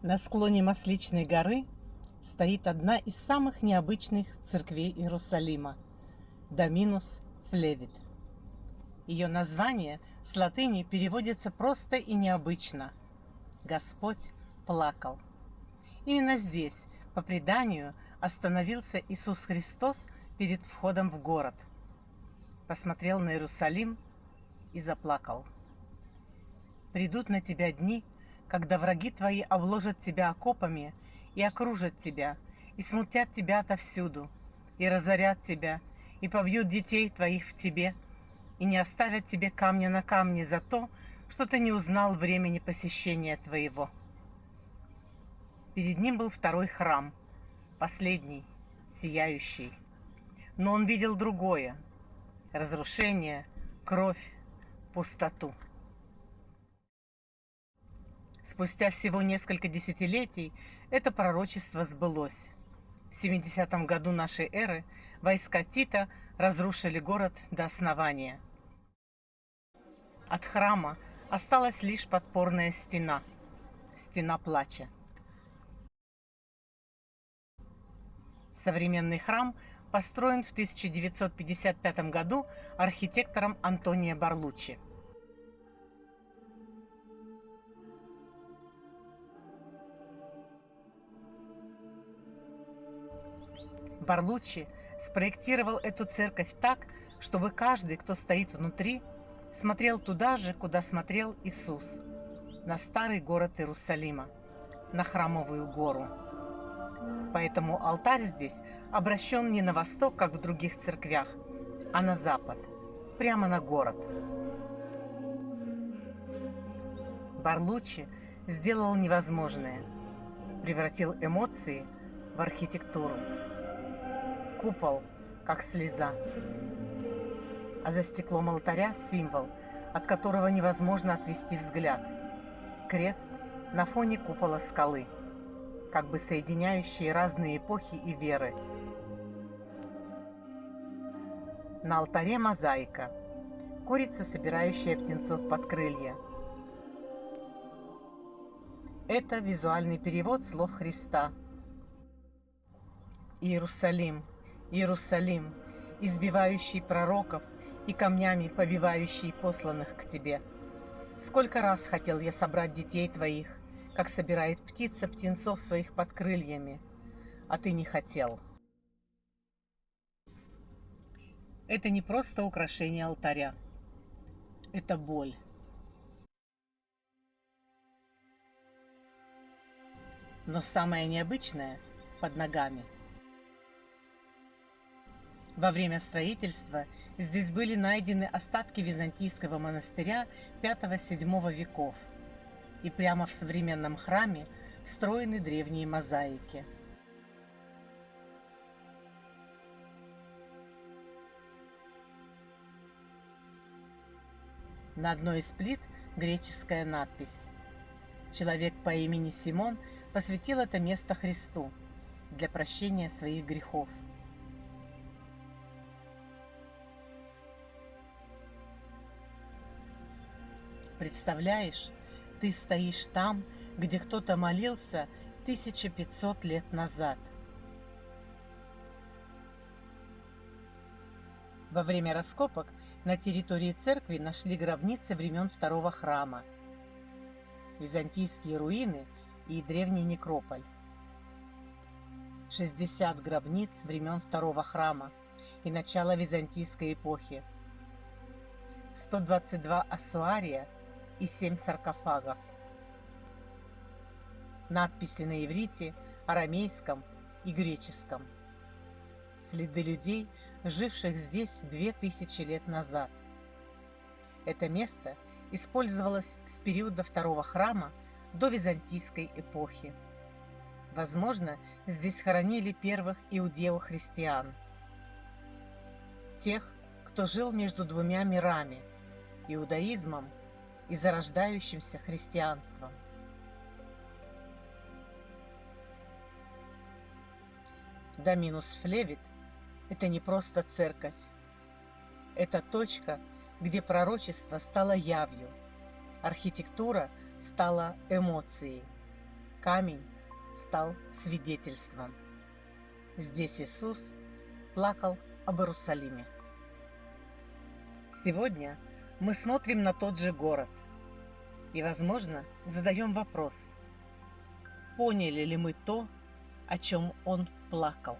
На склоне Масличной горы стоит одна из самых необычных церквей Иерусалима – Доминус Флевит. Ее название с латыни переводится просто и необычно – «Господь плакал». Именно здесь, по преданию, остановился Иисус Христос перед входом в город. Посмотрел на Иерусалим и заплакал. «Придут на тебя дни, когда враги твои обложат тебя окопами и окружат тебя, и смутят тебя отовсюду, и разорят тебя, и побьют детей твоих в тебе, и не оставят тебе камня на камне за то, что ты не узнал времени посещения твоего». Перед ним был второй храм, последний, сияющий. Но он видел другое – разрушение, кровь, пустоту. Спустя всего несколько десятилетий это пророчество сбылось. В 70 году нашей эры войска Тита разрушили город до основания. От храма осталась лишь подпорная стена – стена плача. Современный храм построен в 1955 году архитектором Антонио Барлуччи. Барлуччи спроектировал эту церковь так, чтобы каждый, кто стоит внутри, смотрел туда же, куда смотрел Иисус, на старый город Иерусалима, на Храмовую гору. Поэтому алтарь здесь обращен не на восток, как в других церквях, а на запад, прямо на город. Барлуччи сделал невозможное, превратил эмоции в архитектуру. Купол, как слеза, а за стеклом алтаря символ, от которого невозможно отвести взгляд. Крест на фоне купола скалы, как бы соединяющие разные эпохи и веры. На алтаре мозаика, курица, собирающая птенцов под крылья. Это визуальный перевод слов Христа. Иерусалим, Иерусалим, избивающий пророков и камнями побивающий посланных к тебе. Сколько раз хотел я собрать детей твоих, как собирает птица птенцов своих под крыльями, а ты не хотел. Это не просто украшение алтаря. Это боль. Но самое необычное под ногами. Во время строительства здесь были найдены остатки византийского монастыря V-VII веков, и прямо в современном храме встроены древние мозаики. На одной из плит греческая надпись. Человек по имени Симон посвятил это место Христу для прощения своих грехов. Представляешь, ты стоишь там, где кто-то молился 1500 лет назад. Во время раскопок на территории церкви нашли гробницы времен второго храма, византийские руины и древний некрополь. 60 гробниц времен второго храма и начала византийской эпохи, 122 ассуария и 7 саркофагов. Надписи на иврите, арамейском и греческом. Следы людей, живших здесь 2000 лет назад. Это место использовалось с периода второго храма до византийской эпохи. Возможно, здесь хоронили первых иудео-христиан. Тех, кто жил между двумя мирами – иудаизмом и зарождающимся христианством. Доминус Флевит – это не просто церковь. Это точка, где пророчество стало явью, архитектура стала эмоцией, камень стал свидетельством. Здесь Иисус плакал об Иерусалиме. Сегодня мы смотрим на тот же город и, возможно, задаем вопрос: поняли ли мы то, о чем он плакал?